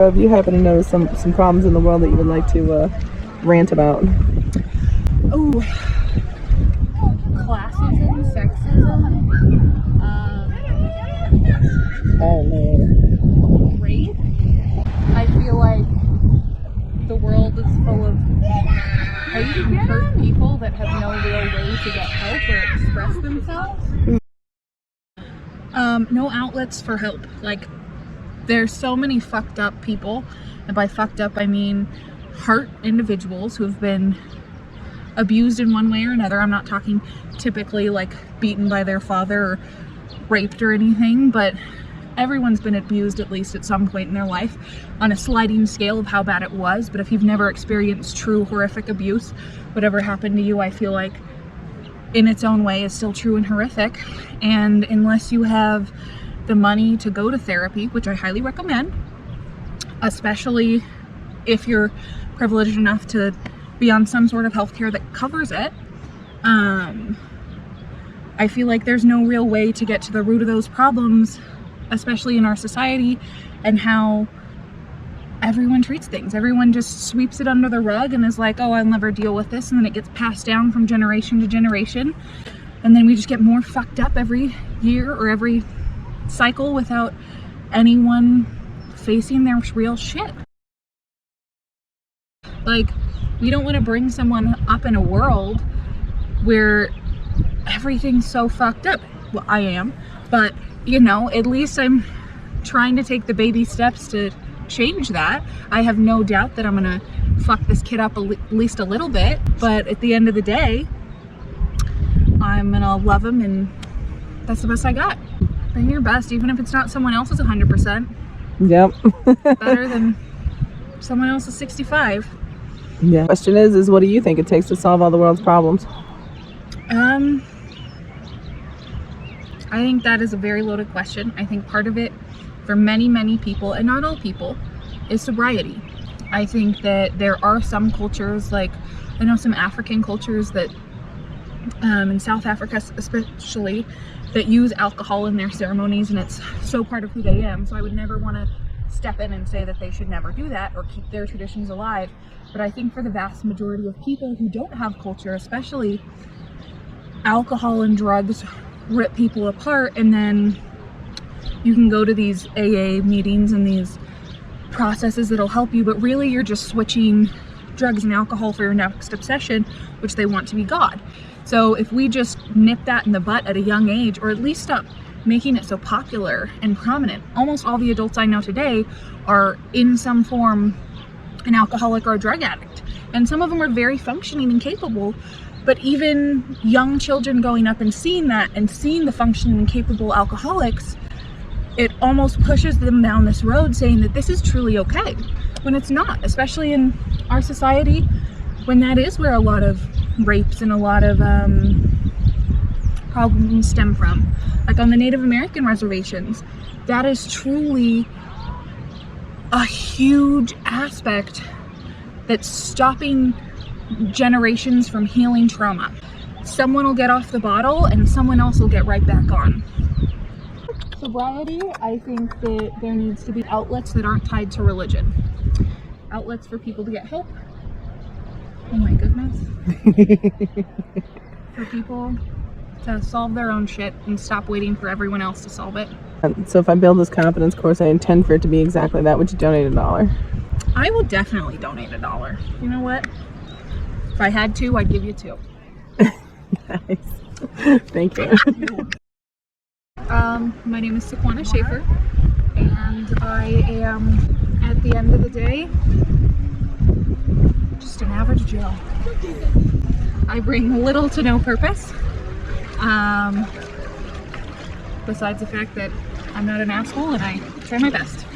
If you happen to notice some problems in the world that you would like to rant about. Oh, classism, sexism, Oh man. rape. I feel like the world is full of hate and hurt people that have no real way to get help or express themselves. No outlets for help. Like, there's so many fucked up people, and by fucked up I mean hurt individuals who have been abused in one way or another. I'm not talking typically like beaten by their father or raped or anything, but everyone's been abused at least at some point in their life, on a sliding scale of how bad it was. But if you've never experienced true horrific abuse, whatever happened to you, I feel like in its own way is still true and horrific. And unless you have the money to go to therapy, which I highly recommend, especially if you're privileged enough to be on some sort of healthcare that covers it, I feel like there's no real way to get to the root of those problems, especially in our society and how everyone treats things. Everyone just sweeps it under the rug and is like, oh, I'll never deal with this, and then it gets passed down from generation to generation, and then we just get more fucked up every year or every cycle without anyone facing their real shit. Like, we don't want to bring someone up in a world where everything's so fucked up. Well, I am, but you know, at least I'm trying to take the baby steps to change that. I have no doubt that I'm gonna fuck this kid up at least a little bit, but at the end of the day, I'm gonna love him, and that's the best I got. Bring your best, even if it's not someone else's 100%. Yep. Better than someone else's 65. Yeah. Question is what do you think it takes to solve all the world's problems? I think that is a very loaded question. I think part of it, for many, many people, and not all people, is sobriety. I think that there are some cultures, like I know some African cultures that, in South Africa especially, that use alcohol in their ceremonies, and it's so part of who they am. So I would never want to step in and say that they should never do that or keep their traditions alive. But I think for the vast majority of people who don't have culture, especially, alcohol and drugs rip people apart. And then you can go to these AA meetings and these processes that'll help you, but really you're just switching drugs and alcohol for your next obsession, which they want to be God. So if we just nip that in the butt at a young age, or at least stop making it so popular and prominent. Almost all the adults I know today are in some form an alcoholic or a drug addict, and some of them are very functioning and capable. But even young children going up and seeing that, and seeing the functioning and capable alcoholics, it almost pushes them down this road saying that this is truly okay, when it's not, especially in our society, when that is where a lot of rapes and a lot of problems stem from. Like on the Native American reservations, that is truly a huge aspect that's stopping generations from healing trauma. Someone will get off the bottle and someone else will get right back on. Sobriety, I think that there needs to be outlets that aren't tied to religion. Outlets for people to get help. Oh my goodness. For people to solve their own shit and stop waiting for everyone else to solve it. So if I build this confidence course, I intend for it to be exactly that. Would you donate $1? I will definitely donate $1. You know what? If I had to, I'd give you 2. Nice. Thank you. My name is Saquana Schaefer, and I am, at the end of the day, just an average Joe. I bring little to no purpose, besides the fact that I'm not an asshole and I try my best.